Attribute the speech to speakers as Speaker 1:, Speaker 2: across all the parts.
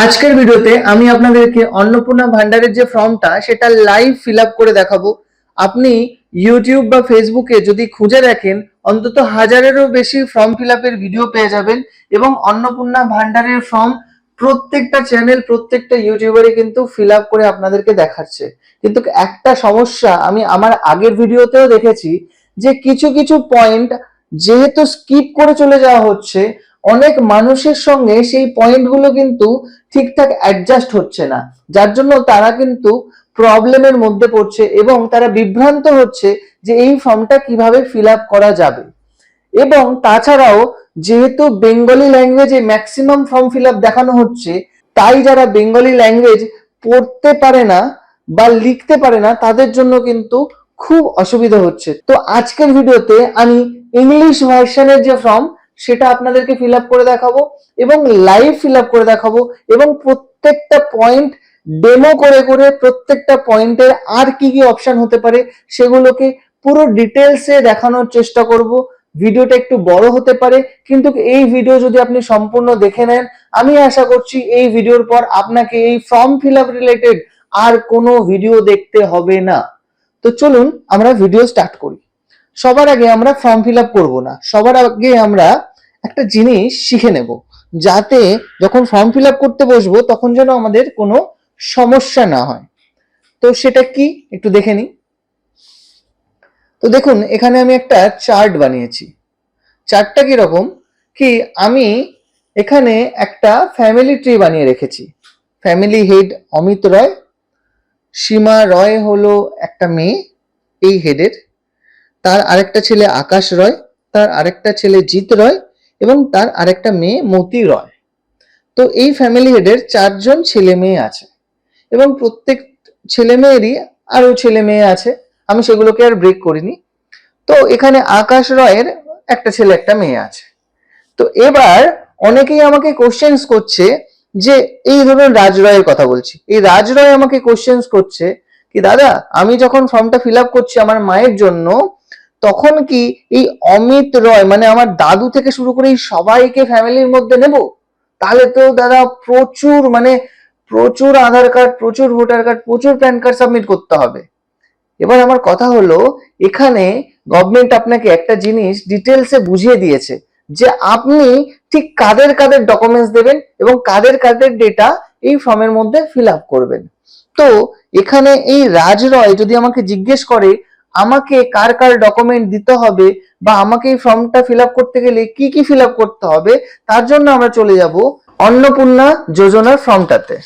Speaker 1: আজকের ভিডিওতে আমি আপনাদেরকে অন্নপূর্ণা ভান্ডারের যে ফর্মটা সেটা লাইভ ফিল আপ করে দেখাবো। আপনি ইউটিউব বা ফেসবুকে যদি খুঁজে দেখেন অন্তত হাজারেরও বেশি ফর্ম ফিল আপের ভিডিও পেয়ে যাবেন এবং অন্নপূর্ণা ভান্ডারের ফর্ম প্রত্যেকটা চ্যানেল প্রত্যেকটা ইউটিউবারই কিন্তু ফিল আপ করে আপনাদেরকে দেখাচ্ছে। কিন্তু একটা সমস্যা আমি আমার আগের ভিডিওতেও দেখেছি যে কিছু কিছু পয়েন্ট যেহেতু স্কিপ করে চলে যাওয়া হচ্ছে, অনেক মানুষের সঙ্গে সেই পয়েন্টগুলো কিন্তু ঠিকঠাক অ্যাডজাস্ট হচ্ছে না, যার জন্য তারা কিন্তু প্রবলেমের মধ্যে পড়ছে এবং তারা বিভ্রান্ত হচ্ছে যে এই ফর্মটা কিভাবে ফিল আপ করা যাবে। এবং তাছাড়াও যেহেতু বেঙ্গলি ল্যাঙ্গুয়েজে ম্যাক্সিমাম ফর্ম ফিল আপ দেখানো হচ্ছে, তাই যারা বেঙ্গলি ল্যাঙ্গুয়েজ পড়তে পারে না বা লিখতে পারে না তাদের জন্য কিন্তু খুব অসুবিধা হচ্ছে। তো আজকের ভিডিওতে আমি ইংলিশ ভার্সনের যে ফর্ম সেটা আপনাদেরকে ফিল আপ করে দেখাবো এবং লাইভ ফিল আপ করে দেখাবো এবং প্রত্যেকটা পয়েন্ট ডেমো করে করে প্রত্যেকটা পয়েন্টের আর কি কি অপশন হতে পারে সেগুলোকে পুরো ডিটেলসে দেখানোর চেষ্টা করব। ভিডিওটা একটু বড় হতে পারে, কিন্তু এই ভিডিও যদি আপনি সম্পূর্ণ দেখে নেন আমি আশা করছি এই ভিডিওর পর আপনাকে এই ফর্ম ফিল আপ রিলেটেড আর কোনো ভিডিও দেখতে হবে না। তো চলুন আমরা ভিডিও স্টার্ট করি। সবার আগে আমরা ফর্ম ফিল আপ করবো না, সবার আগে আমরা একটা জিনিস শিখে নেব যাতে যখন ফর্ম ফিল আপ করতে বসবো তখন যেন আমাদের কোনো সমস্যা না হয়। তো সেটা কি একটু দেখে নিই। তো দেখুন এখানে আমি একটা চার্ট বানিয়েছি। চার্টটা কিরকম কি, আমি এখানে একটা ফ্যামিলি ট্রি বানিয়ে রেখেছি। ফ্যামিলি হেড অমিত রয়, সীমা রয় হলো একটা মেয়ে এই হেডের, তার আরেকটা ছেলে আকাশ রয়, তার আরেকটা ছেলে জিৎ রয় এবং তার আরেকটা মেয়ে মতি রয়। তো এই ফ্যামিলি হেডের 4 জন ছেলে মেয়ে আছে এবং প্রত্যেক ছেলে মেয়েরই আরো ছেলে মেয়ে আছে, আমি সেগুলোকে আর ব্রেক করিনি। তো এখানে আকাশ রয়ের একটা ছেলে একটা মেয়ে আছে। তো এবার অনেকেই আমাকে কোশ্চেন্স করছে যে এই ধরুন রাজ রয়ের কথা বলছি, এই রাজ রয় আমাকে কোশ্চেন্স করছে কি দাদা আমি যখন ফর্মটা ফিল আপ করছি আমার মায়ের জন্য তখন কি এই অমিত রয় মানে আমার দাদু থেকে শুরু করে সবাইকে ফ্যামিলির মধ্যে নেব? তাহলে তো দাদা প্রচুর প্রচুর আধার কার্ড, প্রচুর ভোটার কার্ড, প্রচুর প্যান কার্ড সাবমিট করতে হবে। এবার আমার কথা হলো এখানে গভর্নমেন্ট আপনাকে একটা জিনিস ডিটেলসে বুঝিয়ে দিয়েছে যে আপনি ঠিক কাদের কাদের ডকুমেন্টস দেবেন এবং কাদের কাদের ডেটা এই ফর্মের মধ্যে ফিল আপ করবেন। তো এখানে এই রাজ রয় যদি আমাকে জিজ্ঞেস করে আমাকে কার কার ডকুমেন্ট দিতে হবে বা আমাকে এই ফর্মটা ফিল আপ করতে গেলে কি কি ফিল আপ করতে হবে, তার জন্য আমরা চলে যাব অন্নপূর্ণা যোজনার ফর্মটাতে।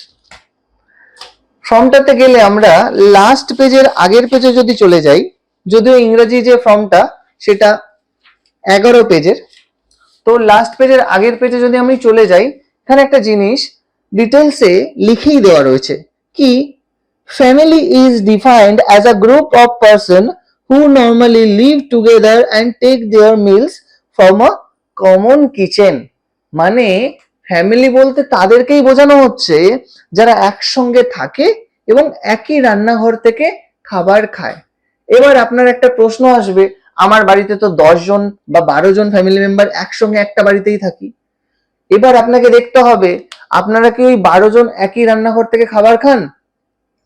Speaker 1: ফর্মটাতে গেলে আমরা লাস্ট পেজের আগের পেজে যদি চলে যাই, যদিও ইংরেজি যে ফর্মটা সেটা 11 পেজের, তো লাস্ট পেজের আগের পেজে যদি আমি চলে যাই এখানে একটা জিনিস ডিটেলসে লিখেই দেওয়া রয়েছে কি, family is defined as a group of person who normally live together and take their meals from a common kitchen. মানে ফ্যামিলি বলতে তাদেরকেই বোঝানো হচ্ছে যারা একসঙ্গে থাকে এবং একই রান্নাঘর থেকে খাবার খায়। এবার আপনার একটা প্রশ্ন আসবে, আমার বাড়িতে তো 10 জন বা 12 জন ফ্যামিলি মেম্বার একসঙ্গে একটা বাড়িতেই থাকি। এবার আপনাকে দেখতে হবে আপনারা কি ওই 12 জন একই রান্নাঘর থেকে খাবার খান?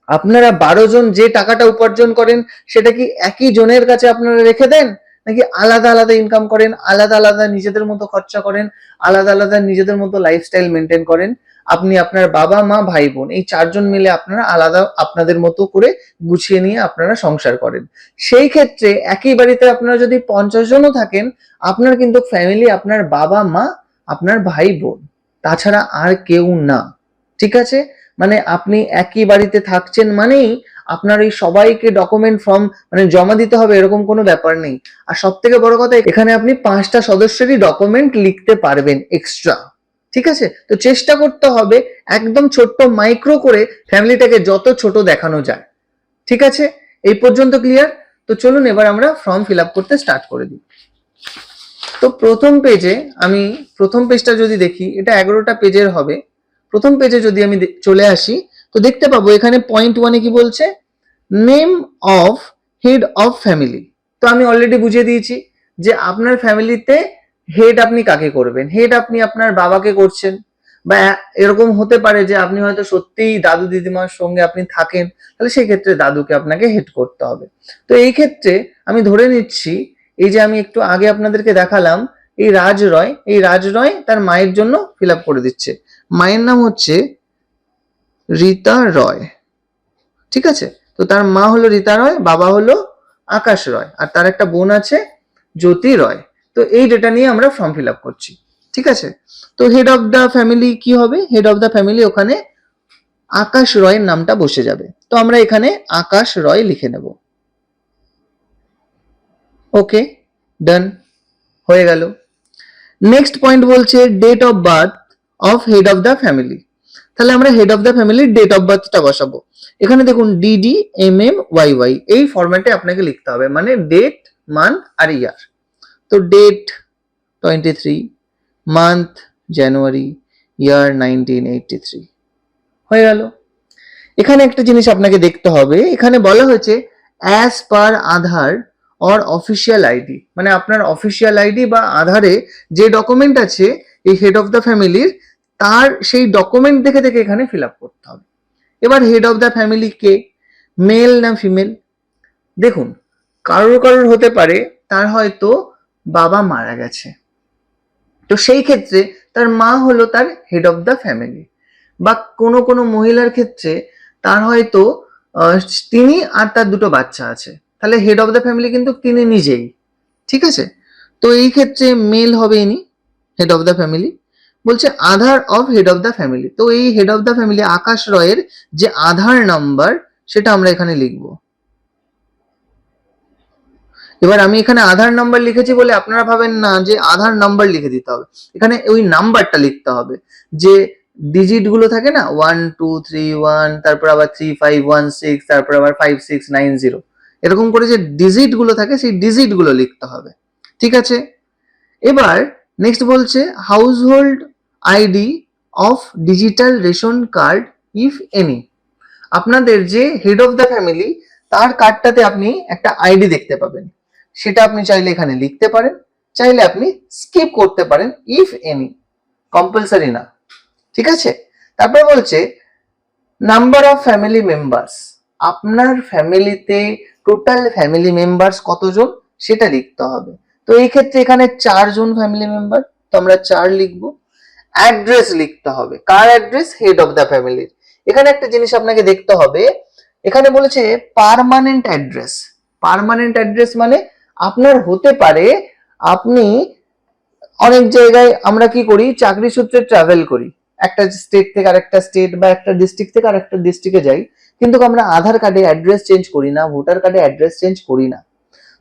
Speaker 1: আপনারা 12 জন যে টাকাটা উপার্জন করেন সেটা কি একই জনের কাছে আপনারা রেখে দেন, নাকি আলাদা আলাদা ইনকাম করেন, আলাদা আলাদা নিজেদের মতো খরচা করেন, আলাদা আলাদা নিজেদের মতো লাইফস্টাইল মেনটেন করেন? আপনি আপনার বাবা মা ভাই বোন এই 4 জন মিলে আপনারা আলাদা আপনাদের মতো করে গুছিয়ে নিয়ে আপনারা সংসার করেন। সেই ক্ষেত্রে একই বাড়িতে আপনারা যদি 50 জনও থাকেন আপনার কিন্তু ফ্যামিলি আপনার বাবা মা আপনার ভাই বোন, তাছাড়া আর কেউ না। ঠিক আছে, মানে আপনি একই বাড়িতে থাকছেন মানেই আপনার এই সবাইকে ডকুমেন্ট ফর্ম মানে জমা দিতে হবে এরকম কোনো ব্যাপার নেই। আর সব থেকে বড় কথা এখানে আপনি 5টা সদস্যেরই ডকুমেন্ট লিখতে পারবেন এক্সট্রা। ঠিক আছে, তো চেষ্টা করতে হবে একদম ছোট্ট মাইক্রো করে ফ্যামিলিটাকে যত ছোট দেখানো যায়। ঠিক আছে, এই পর্যন্ত ক্লিয়ার? তো চলুন এবার আমরা ফর্ম ফিল আপ করতে স্টার্ট করে দিই। তো প্রথম পেজটা যদি দেখি এটা 11টা পেজের হবে। প্রথম পেজে যদি আমি চলে আসি তো দেখতে পাবো এখানে পয়েন্ট 1 এ কি বলছে, name of head of family. তো আমি অলরেডি বুঝিয়ে দিয়েছি যে আপনার ফ্যামিলিতে হেড আপনি কাকে করবেন। হেড আপনি আপনার বাবাকে করছেন বা এরকম হতে পারে যে আপনি হয়তো সত্যিই দাদু দিদিমার সঙ্গে আপনি থাকেন, তাহলে সেই ক্ষেত্রে দাদুকে আপনাকে হেড করতে হবে। তো এই ক্ষেত্রে আমি ধরে নিচ্ছি, এই যে আমি একটু আগে আপনাদেরকে দেখালাম এই রাজ রয় তার মায়ের জন্য ফিল আপ করে দিচ্ছে। মায়ের নাম হচ্ছে রীতা রয়, ঠিক আছে। তো তার মা হলো রীতা রয়, বাবা হলো আকাশ রয়, আর তার একটা বোন আছে জ্যোতি রয়। তো এই ডেটা নিয়ে আমরা ফর্ম ফিল আপ করছি, ঠিক আছে। তো হেড অফ দ্য ফ্যামিলি কি হবে? হেড অফ দ্য ফ্যামিলি ওখানে আকাশ রয়ের নামটা বসে যাবে। তো আমরা এখানে আকাশ রয় লিখে নেব। ওকে, ডান, হয়ে গেল। নেক্সট পয়েন্ট বলছে date of birth of head of the family. তাহলে আমরা হেড অফ দ্য ফ্যামিলির ডেট অফ বার্থটা বসাবো। এখানে দেখুন ডিডি MM YY এই ফরম্যাটে আপনাকে লিখতে হবে, মানে ডেট, মান্থ আর ইয়ার। তো ডেট 23, মান্থ জানুয়ারি, ইয়ার 1983, হয়ে গেল। এখানে একটা জিনিস আপনাকে দেখতে হবে, এখানে বলা হয়েছে as per Aadhaar or official ID, মানে আপনার অফিসিয়াল আইডি বা আধারে যে ডকুমেন্ট আছে এই হেড অফ দ্য ফ্যামিলির, তার সেই ডকুমেন্ট দেখে দেখে এখানে ফিল আপ করতে হবে। এবার হেড অফ দ্য ফ্যামিলি কে, মেল না ফিমেল? দেখুন, কারোর হতে পারে তার হয়তো বাবা মারা গেছে, তো সেই ক্ষেত্রে তার মা হলো তার হেড অফ দ্য ফ্যামিলি। বা কোনো মহিলার ক্ষেত্রে তার হয়তো তিনি আর তার দুটো বাচ্চা আছে, তাহলে হেড অফ দ্য ফ্যামিলি কিন্তু তিনি নিজেই, ঠিক আছে। তো এই ক্ষেত্রে মেল হবে ইনি হেড অফ দ্য ফ্যামিলি। বলছে Aadhaar of head of the family, তো এই head of the family Akash রয়ের যে আধার নাম্বার সেটা আমরা এখানে লিখবো। এবার আমি এখানে আধার নাম্বার লিখেছি বলে আপনারা ভাবেন না যে আধার নাম্বার লিখে দিতে হবে, এখানে ওই নাম্বারটা লিখতে হবে, যে ডিজিট গুলো থাকে না 1231, তারপর আবার 3516, তারপর আবার 5690, এরকম করে যে ডিজিট গুলো থাকে সেই ডিজিট গুলো লিখতে হবে, ঠিক আছে। এবার নেক্সট বলছে house hold ID of digital ration card if any. আপনাদের যে হেড অফ দ্য ফ্যামিলি তার কার্ডটাতে আপনি একটা আইডি দেখতে পাবেন, সেটা আপনি চাইলে এখানে লিখতে পারেন, চাইলে আপনি স্কিপ করতে পারেন, ইফ এনি, কম্পালসারি না, ঠিক আছে। তারপর বলছে নাম্বার অফ ফ্যামিলি মেম্বার্স, আপনার ফ্যামিলিতে টোটাল ফ্যামিলি মেম্বার্স কতজন সেটা লিখতে হবে। তো এই ক্ষেত্রে এখানে 4 জন ফ্যামিলি মেম্বার, তো আমরা 4 লিখবো। অ্যাড্রেস লিখতে হবে, কার অ্যাড্রেস? হেড অফ দ্য ফ্যামিলির। এখানে একটা জিনিস আপনাকে দেখতে হবে, এখানে বলেছে পার্মানেন্ট অ্যাড্রেস। পার্মানেন্ট অ্যাড্রেস মানে আপনার হতে পারে আপনি অনেক জায়গায়, আমরা কি করি চাকরি সূত্রে ট্রাভেল করি, একটা স্টেট থেকে আরেকটা স্টেট বা একটা ডিস্ট্রিক্ট থেকে আরেকটা ডিস্ট্রিক্টে যাই, কিন্তু আমরা আধার কার্ডে অ্যাড্রেস চেঞ্জ করি না, ভোটার কার্ডে অ্যাড্রেস চেঞ্জ করি না।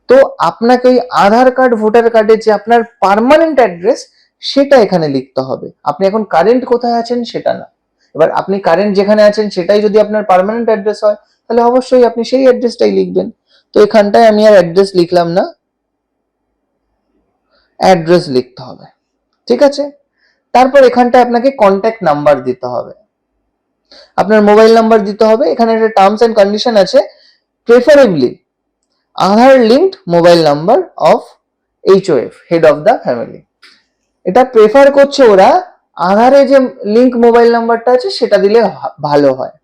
Speaker 1: তো আপনাকে ওই আধার কার্ড ভোটার কার্ডে যে আপনার পার্মানেন্ট অ্যাড্রেস সেটা এখানে লিখতে হবে। আপনি এখন কারেন্ট কোথায় আছেন সেটা না। এবার আপনি কারেন্ট যেখানে আছেন সেটাই যদি আপনার পার্মানেন্ট অ্যাড্রেস হয় তাহলে অবশ্যই আপনি সেই অ্যাড্রেসটাই লিখবেন। তো এখানটায় আমি আর অ্যাড্রেস লিখলাম না, অ্যাড্রেস লিখতে হবে, ঠিক আছে। তারপর এখানটায় আপনাকে কন্ট্যাক্ট নাম্বার দিতে হবে, আপনার মোবাইল নাম্বার দিতে হবে। এখানে একটা টার্মস এন্ড কন্ডিশন আছে, preferably Aadhaar linked mobile number of HOF, head of the family. এটা প্রেফার করছে ওরা, আধারে যে লিঙ্ক মোবাইল নাম্বারটা আছে সেটা দিলে ভালো হয়,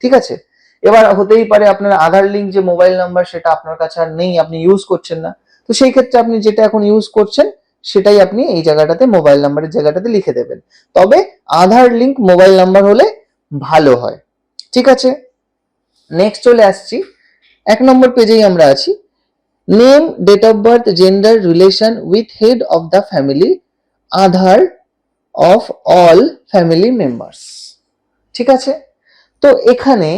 Speaker 1: ঠিক আছে। এবার হতেই পারে আপনার আধার লিঙ্ক যে মোবাইল নাম্বার সেটা আপনার কাছে আর নেই, আপনি ইউজ করছেন না, তো সেই ক্ষেত্রে আপনি যেটা এখন ইউজ করছেন সেটাই আপনি এই জায়গাটাতে মোবাইল নাম্বারের জায়গাটাতে লিখে দেবেন। তবে আধার লিঙ্ক মোবাইল নাম্বার হলে ভালো হয়, ঠিক আছে। নেক্সট চলে আসছি, 1 নম্বর পেজেই আমরা আছি। Name, date of birth, gender, relation with head of the family, Aadhaar of all family members, ঠিক আছে। তো এখানে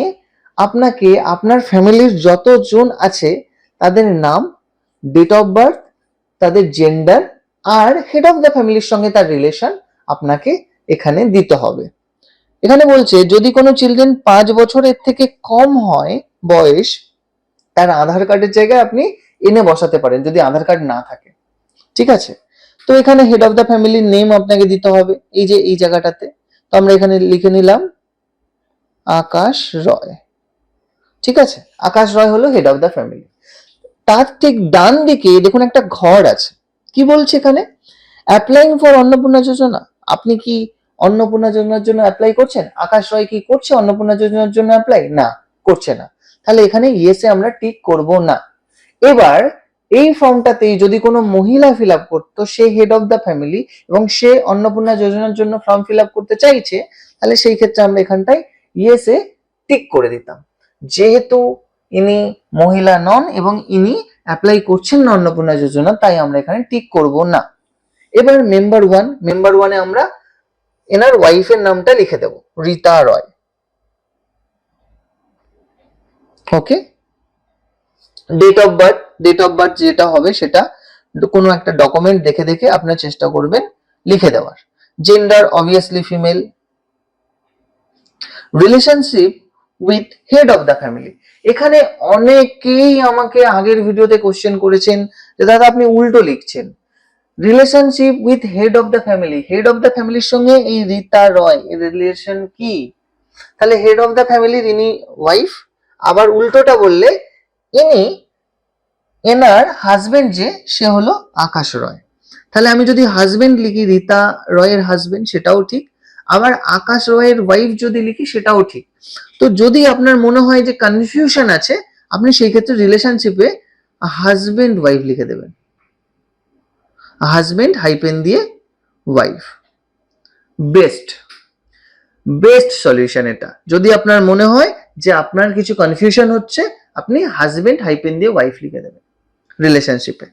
Speaker 1: আপনাকে আপনার ফ্যামিলির যতজন আছে তাদের নাম, ডেট অফ বার্থ, তাদের জেন্ডার আর হেড অফ দ্য ফ্যামিলির সঙ্গে তার রিলেশন আপনাকে এখানে দিতে হবে। এখানে বলছে যদি কোনো চিলড্রেন 5 বছরের থেকে কম হয় বয়স, তার আধার কার্ডের জায়গায় আপনি এনে বসাতে পারেন যদি আধার কার্ড না থাকে, ঠিক আছে। তো এখানে হেড অফ দ্য ফ্যামিলির নেম আপনাকে দিতে হবে, এই যে এই জায়গাটাতে। তো আমরা এখানে লিখে নিলাম আকাশ রয়, ঠিক আছে। আকাশ রয় হলো হেড অফ দ্য ফ্যামিলি। তার ঠিক ডান দিকে দেখুন একটা ঘর আছে, কি বলছে এখানে? অ্যাপ্লাইং ফর অন্নপূর্ণা যোজনা, আপনি কি অন্নপূর্ণা যোজনার জন্য অ্যাপ্লাই করছেন? আকাশ রয় কি করছে অন্নপূর্ণা যোজনার জন্য অ্যাপ্লাই? না, করছে না। তাহলে এখানে ইয়েসে আমরা টিক করব না। এবার এই ফর্মটাতেই যদি কোনো মহিলা ফিল আপ করতো, সে হেড অফ দ্য ফ্যামিলি এবং সে অন্নপূর্ণা যোজনার জন্য ফর্ম ফিল আপ করতে চাইছে, তাহলে সেই ক্ষেত্রে আমরা এখানটায় ইয়েসে টিক করে দিতাম। যেহেতু ইনি মহিলা নন এবং ইনি অ্যাপ্লাই করছেন না অন্নপূর্ণা যোজনা, তাই আমরা এখানে টিক করব না। এবার মেম্বার ওয়ানে আমরা এনার ওয়াইফের নামটা লিখে দেব, রীতা রয়। ওকে, ডেট অফ বার্থ যেটা হবে সেটা কোনো একটা ডকুমেন্ট দেখে দেখে আপনার চেষ্টা করবেন লিখে দেওয়ার। Gender obviously female. Relationship with head of the family. এখানে অনেকেই আমাকে আগের ভিডিওতে কোশ্চেন করেছেন যে দাদা আপনি উল্টো লিখছেন। Relationship with head of the family, head of the ফ্যামিলির সঙ্গে এই রীতা রয় এর রিলেশন কি? তাহলে হেড অফ দ্য ফ্যামিলির ইনি ওয়াইফ, আবার উল্টোটা বললে ইনি এনার হাজবেন্ড যে সে হলো আকাশ রয়। তাহলে আমি যদি হাজবেন্ড লিখি রীতা রয়ের হাজবেন্ড সেটাও ঠিক, আবার আকাশ রয়ের ওয়াইফ যদি লিখি সেটাও ঠিক। তো যদি আপনার মনে হয় যে কনফিউশন আছে, আপনি সেই ক্ষেত্রে রিলেশনশিপে হাজবেন্ড ওয়াইফ লিখে দেবেন, হাজবেন্ড হাইপেন দিয়ে ওয়াইফ। বেস্ট সলিউশন এটা। যদি আপনার মনে হয় যে আপনার কিছু কনফিউশন হচ্ছে, আপনি হাজবেন্ড হাইপেন দিয়ে ওয়াইফ লিখে দেবেন রিলেশনশিপে।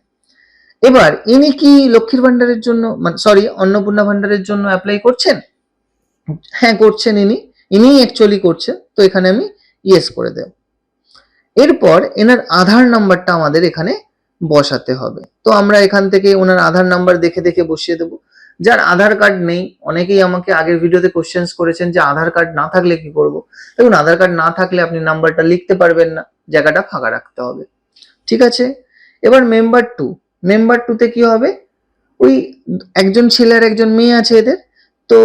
Speaker 1: এবার ইনি কি লক্ষ্মীর ভান্ডারের জন্য, সরি অন্নপূর্ণা ভান্ডারের জন্য অ্যাপ্লাই করছেন? হ্যাঁ করছেন, ইনি অ্যাকচুয়ালি করছে, তো এখানে আমি ইয়েস করে দেব। এরপর এনার আধার নাম্বারটা আমাদের এখানে বসাতে হবে। তো আমরা এখান থেকে ওনার আধার নাম্বার দেখে দেখে বসিয়ে দেব। যার আধার কার্ড নেই, অনেকেই আমাকে আগের ভিডিওতে কোশ্চেন্স করেছেন যে আধার কার্ড না থাকলে কি করব। দেখুন, আধার কার্ড না থাকলে আপনি নাম্বারটা লিখতে পারবেন না, জায়গাটা ফাঁকা রাখতে হবে। ঠিক আছে, এবার মেম্বার টুতে কি হবে, ওই একজন ছেলে আর একজন মেয়ে আছে এদের, তো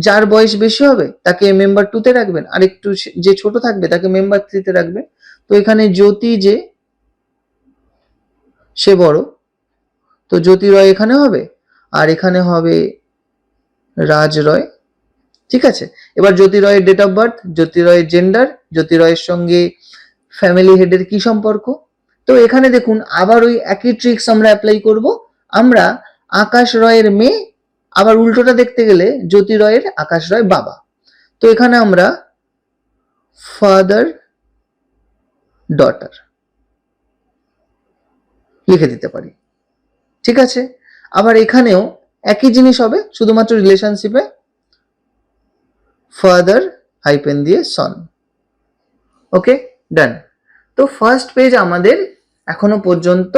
Speaker 1: যার বয়স বেশি হবে তাকে মেম্বার টুতে রাখবেন, আর একটু যে ছোট থাকবে তাকে মেম্বার থ্রিতে রাখবেন। তো এখানে জ্যোতি যে সে বড়, তো জ্যোতি রয় এখানে হবে, আর এখানে হবে রাজ রয়। ঠিক আছে, এবার জ্যোতি রয়ের ডেট অফ বার্থ, জ্যোতি রয়ের জেন্ডার, জ্যোতি রয়ের সঙ্গে ফ্যামিলি হেডের কি সম্পর্ক। তো এখানে দেখুন আবার ওই একই ট্রিক্স আমরা অ্যাপ্লাই করব। আমরা আকাশ রয়ের মেয়ে, আবার উল্টোটা দেখতে গেলে জ্যোতি রয়ের আকাশ রয় বাবা। তো এখানে আমরা ফাদার ডটার লিখে দিতে পারি। ঠিক আছে, আবার এখানেও একই জিনিস হবে, শুধুমাত্র রিলেশনশিপে ফাদার হাইপেন দিয়ে সন। ওকে, ডান। তো ফার্স্ট পেজ আমাদের এখনো পর্যন্ত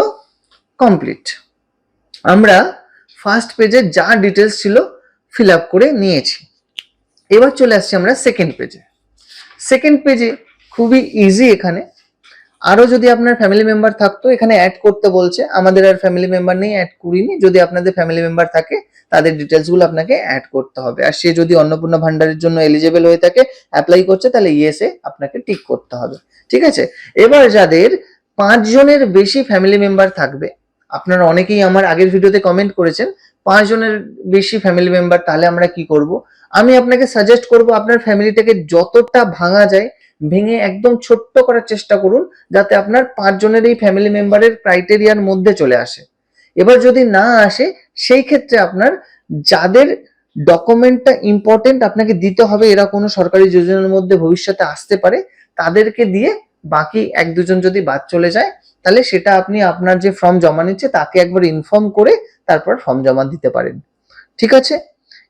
Speaker 1: কমপ্লিট। আমরা ফার্স্ট পেজে যা ডিটেলস ছিল ফিল আপ করে নিয়েছি। এবার চলে আসছি আমরা সেকেন্ড পেজে খুবই ইজি। এখানে আরো যদি আপনার ফ্যামিলি মেম্বার থাকতো, এখানে অ্যাড করতে বলছে, আমাদের আর ফ্যামিলি মেম্বার নেই, অ্যাড করিনি। যদি আপনাদের ফ্যামিলি মেম্বার থাকে তাদের ডিটেলস গুলো আপনাকে অ্যাড করতে হবে। আর সে যদি অন্নপূর্ণা ভান্ডারের জন্য এলিজিবল হয়ে থাকে, অ্যাপ্লাই করছে, তাহলে ইয়েসে আপনাকে টিক করতে হবে। ঠিক আছে, এবার যাদের 5 জনের বেশি ফ্যামিলি মেম্বার থাকবে, আপনারা অনেকেই আমার আগের ভিডিওতে কমেন্ট করেছেন 5 জনের বেশি ফ্যামিলি মেম্বার, তাহলে আমরা কি করব। আমি আপনাকে সাজেস্ট করব আপনার ফ্যামিলিটাকে যতটা ভাঙা যায় ভেঙে একদম ছোট্ট করার চেষ্টা করুন, যাতে আপনার 5 জনের এই ফ্যামিলি মেম্বারের ক্রাইটেরিয়ার মধ্যে চলে আসে। এবার যদি না আসে, সেই ক্ষেত্রে আপনার যাদের ডকুমেন্টটা ইম্পর্টেন্ট আপনাকে দিতে হবে, এরা কোনো সরকারি যোজনার মধ্যে ভবিষ্যতে আসতে পারে, তাদেরকে দিয়ে বাকি 1-2 জন যদি বাদ চলে যায়, তাহলে সেটা আপনি আপনার যে ফর্ম জমা নিচ্ছে তাকে একবার ইনফর্ম করে তারপর ফর্ম জমা দিতে পারেন। ঠিক আছে,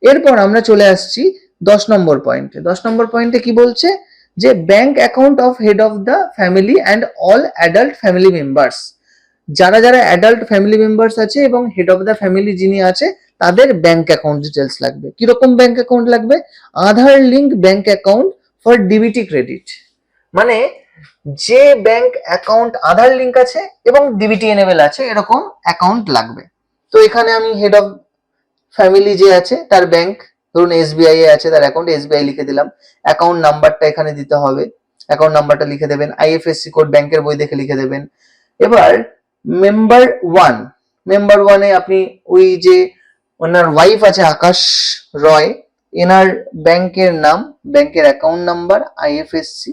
Speaker 1: এরপর আমরা চলে আসছি 10 নম্বর পয়েন্টে। 10 নম্বর পয়েন্টে কি বলছে, যে bank account of head of the family and all adult family members. যারা যারা অ্যাডাল্ট ফ্যামিলি মেম্বার্স আছে এবং হেড অফ দ্য ফ্যামিলি যিনি আছে, তাদের ব্যাংক অ্যাকাউন্ট ডিটেলস লাগবে। কিরকম ব্যাংক অ্যাকাউন্ট লাগবে, Aadhaar link bank account for DBT credit. মানে যে ব্যাংক অ্যাকাউন্ট আধার লিঙ্ক আছে এবং ডিবিটি এনেবল আছে, এরকম অ্যাকাউন্ট লাগবে। তো এখানে আমি হেড অফ ফ্যামিলি যে আছে তার ব্যাংক, ধরুন এসবিআই এ আছে, তার অ্যাকাউন্ট এসবিআই লিখে দিলাম। অ্যাকাউন্ট নাম্বারটা এখানে দিতে হবে, অ্যাকাউন্ট নাম্বারটা লিখে দেবেন। আইএফএসসি কোড ব্যাংকের বই দেখে লিখে দেবেন। এবার মেম্বার ওয়ানে আপনি ওই যে ওনার ওয়াইফ আছে আকাশ রয়, এনার ব্যাংকের নাম, ব্যাংকের অ্যাকাউন্ট নাম্বার, আইএফএসসি।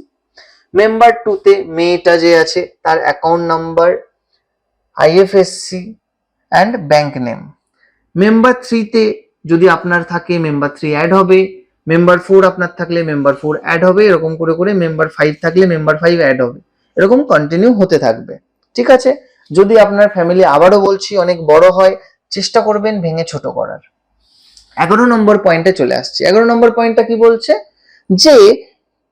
Speaker 1: মেম্বার 2 তে মেয়েটা যে আছে তার account number, IFSC and bank name. Member 3 তে যদি আপনার থাকে মেম্বার 3 অ্যাড হবে, মেম্বার 4 আপনার থাকলে মেম্বার 4 অ্যাড হবে, এরকম করে করে মেম্বার 5 থাকলে মেম্বার 5 অ্যাড হবে, এরকম কন্টিনিউ হতে থাকবে। ঠিক আছে, যদি আপনার ফ্যামিলি, আবারও বলছি, অনেক বড় হয়, চেষ্টা করবেন ভেঙে ছোট করার। 11 নম্বর পয়েন্টে চলে আসছি। 11 নম্বর পয়েন্টটা কি বলছে, যে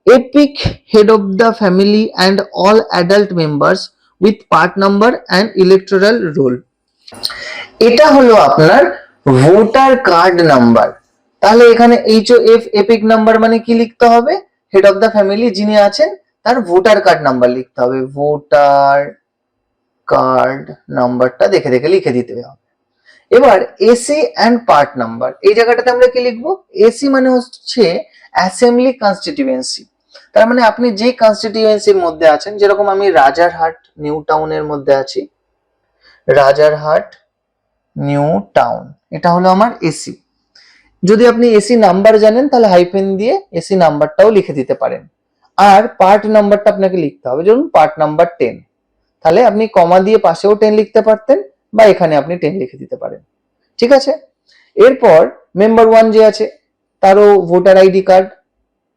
Speaker 1: epic head of the family and all adult members with part number and electoral role. এটা হলো আপনার ভোটার কার্ড নাম্বার। তাহলে এখানে HOF এপিক নাম্বার মানে কি লিখতে হবে, হেড অফ দ্য ফ্যামিলি যিনি আছেন তার ভোটার কার্ড নাম্বার লিখতে হবে। ভোটার কার্ড নাম্বারটা দেখে দেখে লিখে দিতে হবে। এবার এসি অ্যান্ড পার্ট নাম্বার, এই জায়গাটাতে আমরা কি লিখবো, এসি মানে হচ্ছে অ্যাসেম্বলি কনস্টিটিউয়েন্সি। তার মানে আপনি যে কনস্টিটিউয়েন্সির মধ্যে আছেন, যেরকম আমি রাজারহাট নিউ টাউনের মধ্যে আছি, রাজারহাট নিউ টাউন, এটা হলো আমার এসি। যদি আপনি এসি নাম্বার জানেন তাহলে হাইফেন দিয়ে এসি নাম্বারটাও লিখে দিতে পারেন। আর পার্ট নাম্বারটা আপনাকে লিখতে হবে, যেমন পার্ট নাম্বার 10, তাহলে আপনি কমা দিয়ে পাশেও 10 লিখতে পারতেন, বা এখানে আপনি 10 লিখে দিতে পারেন। ঠিক আছে, এরপর মেম্বার 1 যে আছে তারও voter ID card,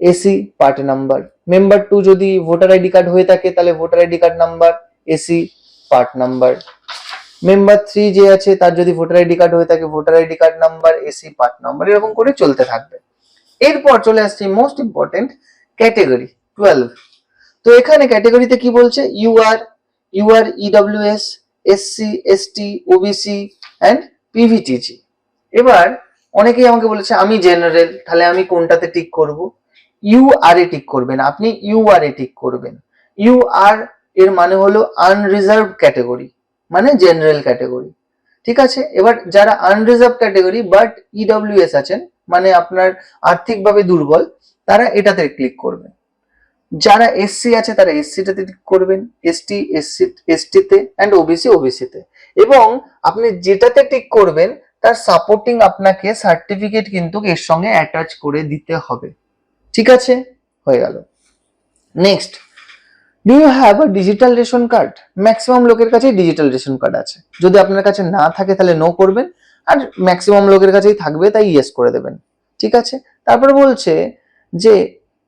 Speaker 1: AC part number. Member 2 যদি ভোটার আইডি কার্ড হয়ে থাকে তাহলে voter ID card number, AC part number. Member 3 যে আছে তার যদি ভোটার আইডি কার্ড হয়ে থাকে voter ID card number, AC part number, এরকম করে চলতে থাকবে। এরপর চলে আসছে মোস্ট ইম্পর্টেন্ট ক্যাটেগরি 12। তো এখানে ক্যাটেগরিতে কি বলছে, UR, EWS, SC, ST, OBC and PVTG. এবার অনেকেই আমাকে বলেছে আমি জেনারেল, তাহলে আমি কোনটাতে টিক করব, ইউআর এ টিক করবেন। আপনি ইউআর এ টিক করবেন। ইউআর এর মানে হলো আনরিজার্ভ ক্যাটেগরি, মানে জেনারেল ক্যাটেগরি। ঠিক আছে, এবার যারা আনরিজার্ভ ক্যাটেগরি বাট ইডব্লিউএস আছেন, মানে আপনার আর্থিকভাবে দুর্বল, তারা এটাতে ক্লিক করবেন। যারা এসসি আছে তারা এসসিটাতে ক্লিক করবেন, এসটি এসটিতে অ্যান্ড ওবিসি ওবিসিতে। এবং আপনি যেটাতে টিক করবেন তার সাপোর্টিং আপনাকে সার্টিফিকেট কিন্তু এর সঙ্গে অ্যাটাচ করে দিতে হবে। ঠিক আছে, হয়ে গেল। Next, do you have a digital ration card? Maximum লোকের কাছে ডিজিটাল রেশন কার্ড আছে। যদি আপনার কাছে না থাকে তাহলে নো করবেন, আর ম্যাক্সিমাম লোকের কাছেই থাকবে তাই ইয়েস করে দেবেন। ঠিক আছে, তারপরে বলছে যে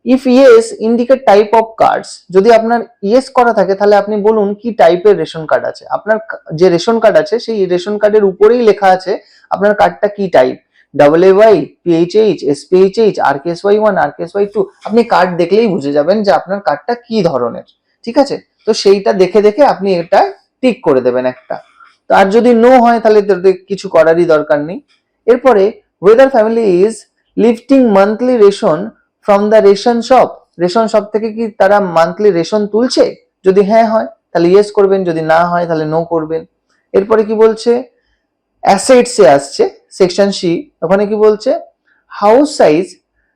Speaker 1: if yes indicate type of cards. যদি আপনার ইয়েস করা থাকে তাহলে আপনি বলুন কি টাইপের রেশন কার্ড আছে। আপনার যে রেশন কার্ড আছে সেই রেশন কার্ডের উপরেই লেখা আছে আপনার কার্ডটা কি type, AAY, PHH, SPHH, RKSY1, RKSY2। আপনি কার্ড দেখলেই বুঝে যাবেন যে আপনার কার্ডটা কি ধরনের। ঠিক আছে, তো সেইটা দেখে দেখে আপনি এটা টিক করে দেবেন একটা। তো আর যদি নো হয় তাহলে কিছু করারই দরকার নেই। এরপরে weather family is lifting monthly ration from the ration shop. Ration shop থেকে কি তারা মান্থলি রেশন তুলছে? যদি হ্যাঁ হয় তাহলে ইয়েস করবেন, যদি না হয় তাহলে নো করবেন। এরপরে কি বলছে, অ্যাসেটস এ আসছে সেকশন সি, ওখানে কি বলছে, house size,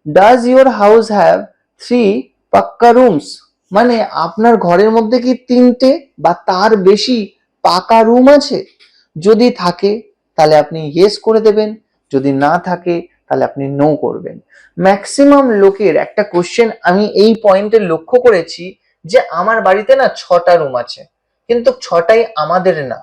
Speaker 1: does your house have 3 পাক্কা রুমস? মানে আপনার ঘরের মধ্যে কি 3টে বা তার বেশি পাকা রুম আছে? যদি থাকে তাহলে আপনি ইয়েস করে দেবেন, যদি না থাকে তাহলে আপনি নো করবেন। ম্যাক্সিমাম লোকের একটা কোশ্চেন আমি এই পয়েন্টে লক্ষ্য করেছি যে আমার বাড়িতে না 6টা রুম আছে, কিন্তু 6টাই আমাদের না।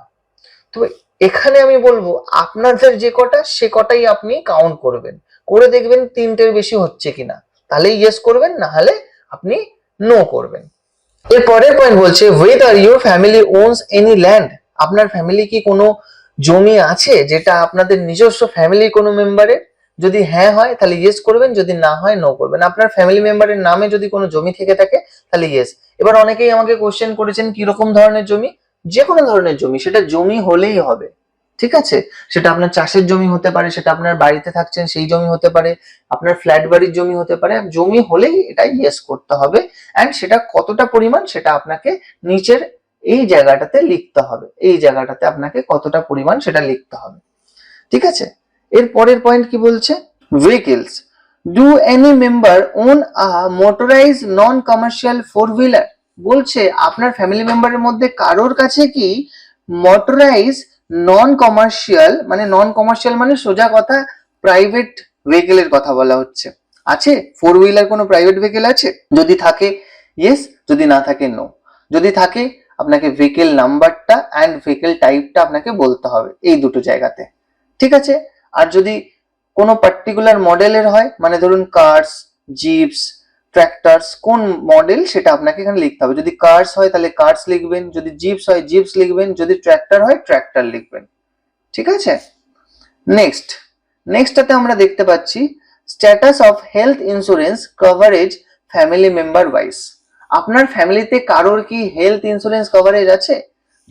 Speaker 1: তো এখানে আমি বলবো আপনাদের যে কটা সে কটাই আপনি কাউন্ট করবেন, করে দেখবেন 3টের বেশি হচ্ছে কিনা, তাহলে ইয়েস করবেন, না হলে আপনি নো করবেন। এর পরের পয়েন্ট বলছে whether your family owns any land। আপনার ফ্যামিলি কি কোনো জমি আছে যেটা আপনাদের নিজস্ব ফ্যামিলির কোনো মেম্বারের? যদি হ্যাঁ হয় তাহলে ইয়েস করবেন, যদি না হয় নো করবেন। আপনার ফ্যামিলি মেম্বারের নামে যদি কোনো জমি থেকে থাকে তাহলে ইয়েস। এবার অনেকেই আমাকে কোশ্চেন করেছেন কিরকম ধরনের জমি, যে কোনো ধরনের জমি, সেটা জমি হলেই হবে। ঠিক আছে, সেটা আপনার চাষের জমি হতে পারে, সেটা আপনার বাড়িতে থাকছেন সেই জমি হতে পারে, আপনার ফ্ল্যাট বাড়ির জমি হতে পারে। জমি হলেই এটা ইয়েস করতে হবে, এন্ড সেটা কতটা পরিমাণ সেটা আপনাকে নিচের এই জায়গাটাতে লিখতে হবে, এই জায়গাটাতে আপনাকে কতটা পরিমাণ সেটা লিখতে হবে। ঠিক আছে, এর পরের পয়েন্ট কি বলছে, vehicles, do any member own a motorize non commercial 4 wheeler? বলছে আপনার ফ্যামিলি মেম্বারের মধ্যে কারোর কাছে কি মোটরাইজ নন কমার্শিয়াল, মানে নন কমার্শিয়াল মানে সোজা কথা প্রাইভেট ভেহিকেলের কথা বলা হচ্ছে। আছে? ফোর হুইলার কোনো প্রাইভেট ভেহিকেল আছে? যদি থাকে ইয়েস, যদি না থাকে নো। যদি থাকে আপনাকে ভেহিকেল নাম্বারটা অ্যান্ড ভেহিকেল টাইপটা আপনাকে বলতে হবে এই দুটো জায়গাতে, ঠিক আছে? আর যদি কোনো পার্টিকুলার মডেলের হয়, মানে ধরুন কার্স, জিপস, ট্র্যাক্টরস, কোন মডেল সেটা আপনাকে এখানে লিখতে হবে। যদি কার্স হয় তাহলে কার্স লিখবেন, যদি জিপস হয় জিপস লিখবেন, যদি ট্র্যাক্টর হয় ট্র্যাক্টর লিখবেন, ঠিক আছে? নেক্সটটাতে আমরা দেখতে পাচ্ছি status of health insurance coverage family member wise. আপনার ফ্যামিলিতে কারোর কি হেলথ ইন্স্যুরেন্স কভারেজ আছে?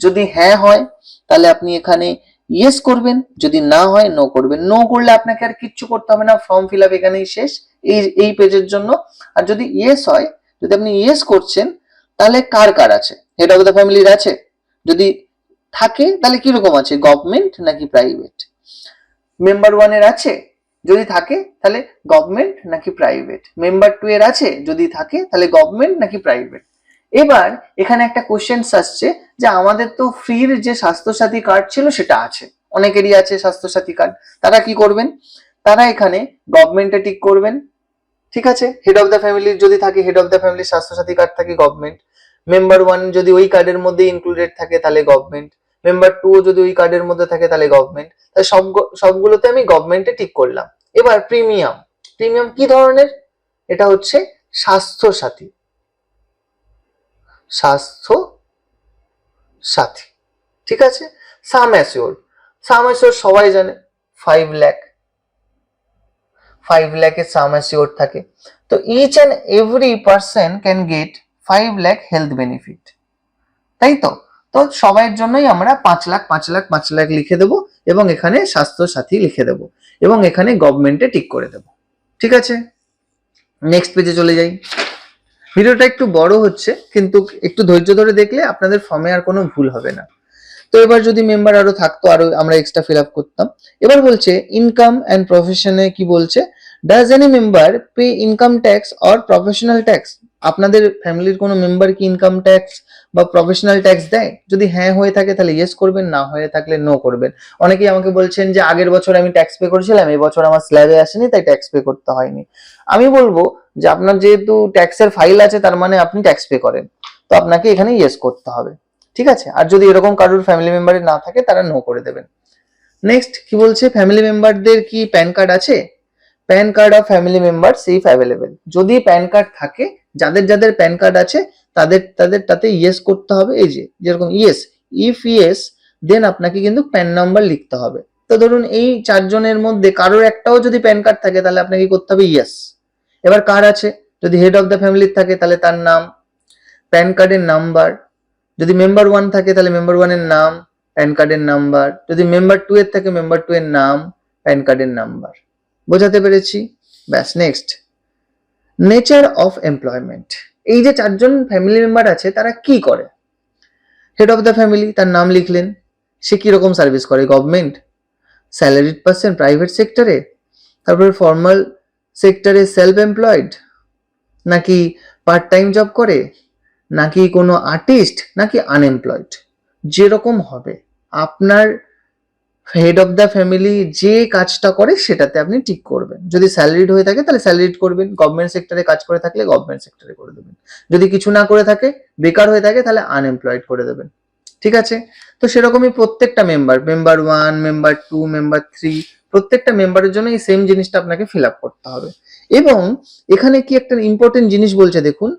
Speaker 1: যদি হ্যাঁ হয় তাহলে আপনি এখানে ইয়েস করবেন, যদি না হয় নো করবেন। নো করলে আপনাকে আর কিচ্ছু করতে হবে না, ফর্ম ফিল আপ এখানেই শেষ এই পেজের জন্য। আর যদি ইয়েস হয়, যদি আপনি ইয়েস করছেন, তাহলে কার কার আছে? হেড অফ দ্য ফ্যামিলির আছে? যদি থাকে তাহলে কিরকম আছে, গভর্নমেন্ট নাকি প্রাইভেট? মেম্বার ওয়ান এর আছে? যদি থাকে তাহলে গভর্নমেন্ট নাকি প্রাইভেট? মেম্বার টু এর আছে? যদি থাকে তাহলে গভর্নমেন্ট নাকি প্রাইভেট? এবার এখানে একটা কোশ্চেন আসছে যে আমাদের তো ফ্রির যে স্বাস্থ্যসাথী কার্ড ছিল সেটা আছে, অনেকেরই আছে স্বাস্থ্যসাথী কার্ড। তারা কি করবেন? তারা এখানে গভর্নমেন্টে টিক করবেন, ঠিক আছে? হেড অফ দ্য ফ্যামিলির যদি থাকে, হেড অফ দ্য ফ্যামিলির স্বাস্থ্যসাথী কার্ড থাকে গভর্নমেন্ট। মেম্বার ওয়ান যদি ওই কার্ডের মধ্যে ইনক্লুডেড থাকে তাহলে গভর্নমেন্ট। মেম্বার টু যদি ওই কার্ডের মধ্যে থাকে তাহলে গভর্নমেন্ট। তাহলে সবগুলোতে আমি গভর্নমেন্টে টিক করলাম। এবার প্রিমিয়াম, প্রিমিয়াম কি ধরনের? এটা হচ্ছে স্বাস্থ্য সাথী, স্বাস্থ্য সাথী, ঠিক আছে? সাম অ্যাসিওর, সাম অ্যাসিওর সবাই জানে 5 লাখ, 5 লাখের সাম অ্যাসিওর থাকে। তো each and every person can get 5 lakh health benefit, তাই তো? তো সবাইয়ের জন্যই আমরা 5 লাখ 5 লাখ 5 লাখ লিখে দেবো এবং এখানে স্বাস্থ্য সাথী লিখে দেবো এবং এখানে গভর্নমেন্টে টিক করে দেবো, ঠিক আছে? নেক্সট পেজে চলে যাই। ভিডিওটা একটু বড় হচ্ছে, কিন্তু একটু ধৈর্য ধরে দেখলে আপনাদের ফর্মে আর কোনো ভুল হবে না। তো এবার যদি মেম্বার আরো থাকতো, আরো আমরা এক্সট্রা ফিল আপ করতাম। এবার বলছে ইনকাম অ্যান্ড প্রফেশনে কি বলছে, does any member pay income tax or professional tax? আপনাদের ফ্যামিলির কোনো মেম্বার কি ইনকাম ট্যাক্স বা প্রফেশনাল ট্যাক্স দেয়? যদি হ্যাঁ হয়ে থাকে তাহলে ইয়েস করবেন, না হয়ে থাকলে নো করবেন। অনেকেই আমাকে বলছেন যে আগের বছর আমি ট্যাক্স পে করেছিলাম, এই বছর আমার স্ল্যাবে আসেনি তাই ট্যাক্স পে করতে হয়নি। আমি বলবো যে আপনার যেহেতু ট্যাক্সের ফাইল আছে তার মানে আপনি ট্যাক্স পে করেন, তো আপনাকে এখানে ইয়েস করতে হবে, ঠিক আছে? আর যদি এরকম কারোর ফ্যামিলি মেম্বারের না থাকে তারা নো করে দেবেন। নেক্সট কি বলছে, ফ্যামিলি মেম্বারদের কি প্যান কার্ড আছে? Pan card of family member if available. যদি প্যান কার্ড থাকে, যাদের যাদের প্যান কার্ড আছে তাদের তাদের তাতে ইয়েস করতে হবে। এই যে যেরকম ইয়েস, ইফ ইয়েস দেন আপনাকে কিন্তু প্যান নাম্বার লিখতে হবে। তো ধরুন এই চারজনের মধ্যে কারোর একটাও যদি প্যান কার্ড থাকে তাহলে আপনাকে করতে হবে ইয়েস। এবার কার আছে? যদি হেড অফ দ্য ফ্যামিলির থাকে তাহলে তার নাম, প্যান কার্ডের নাম্বার। যদি মেম্বার ওয়ান থাকে তাহলে মেম্বার ওয়ানের নাম, প্যান কার্ডের নাম্বার। যদি মেম্বার টু এর থাকে মেম্বার টু এর নাম, প্যান কার্ডের নাম্বার। বোঝাতে পেরেছি? ব্যাস। Next, nature of employment. এই যে চারজন ফ্যামিলি মেম্বার আছে তারা কি করে? হেড অফ দ্য ফ্যামিলি, তার নাম লিখলেন। সে কিরকম সার্ভিস করে? গভর্নমেন্ট, স্যালারিড পার্সন প্রাইভেট সেক্টরে, তারপরে ফর্মাল সেক্টরে সেলফ এমপ্লয়েড, নাকি পার্ট টাইম জব করে, নাকি কোনো আর্টিস্ট, নাকি আনএমপ্লয়েড। যেরকম হবে আপনার হেড অফ দ্য ফ্যামিলি যে কাজটা করে সেটাতে আপনি টিক করবেন। যদি স্যালারিড হয়ে থাকে তাহলে স্যালারিড করবেন, গভর্নমেন্ট সেক্টরে কাজ করে থাকলে গভর্নমেন্ট সেক্টরে করে দেবেন, যদি কিছু না করে থাকে বেকার হয়ে থাকে তাহলে আনএমপ্লয়েড করে দেবেন, ঠিক আছে? তো সেরকমই প্রত্যেকটা member, member one, member two, member three, প্রত্যেকটা মেম্বারের জন্য এই সেম জিনিসটা আপনাকে ফিল আপ করতে হবে। এবং এখানে কি একটা ইম্পর্টেন্ট জিনিস বলছে দেখুন,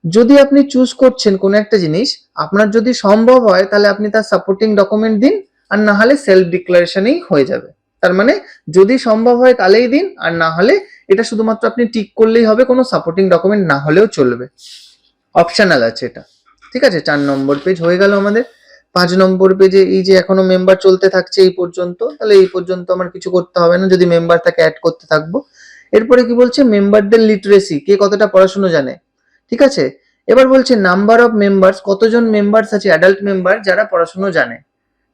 Speaker 1: যদি আপনি চুজ করছেন কোনো একটা জিনিস, আপনার যদি সম্ভব হয় তাহলে আপনি তার সাপোর্টিং ডকুমেন্ট দিন, আর না হলে সেলফ ডিক্লারেশনেই হয়ে যাবে। তার মানে যদি সম্ভব হয় তাহলেই দিন, আর না হলে এটা শুধুমাত্র আপনি টিক করলেই হবে, কোনো সাপোর্টিং ডকুমেন্ট না হলেও চলবে, অপশনাল আছে এটা, ঠিক আছে? 4 নম্বর পেজ হয়ে গেল আমাদের। 5 নম্বর পেজে এই যে এখনো মেম্বার চলতে থাকছে এই পর্যন্ত, তাহলে এই পর্যন্ত আমার কিছু করতে হবে না, যদি মেম্বার থাকে অ্যাড করতে থাকবো। এরপরে কি বলছে, মেম্বারদের লিটারেসি, কে কতটা পড়াশোনা জানে, ঠিক আছে? এবার বলছে নাম্বার অফ মেম্বার্স, কতজন মেম্বার্স আছে অ্যাডাল্ট মেম্বার যারা পড়াশোনা জানে,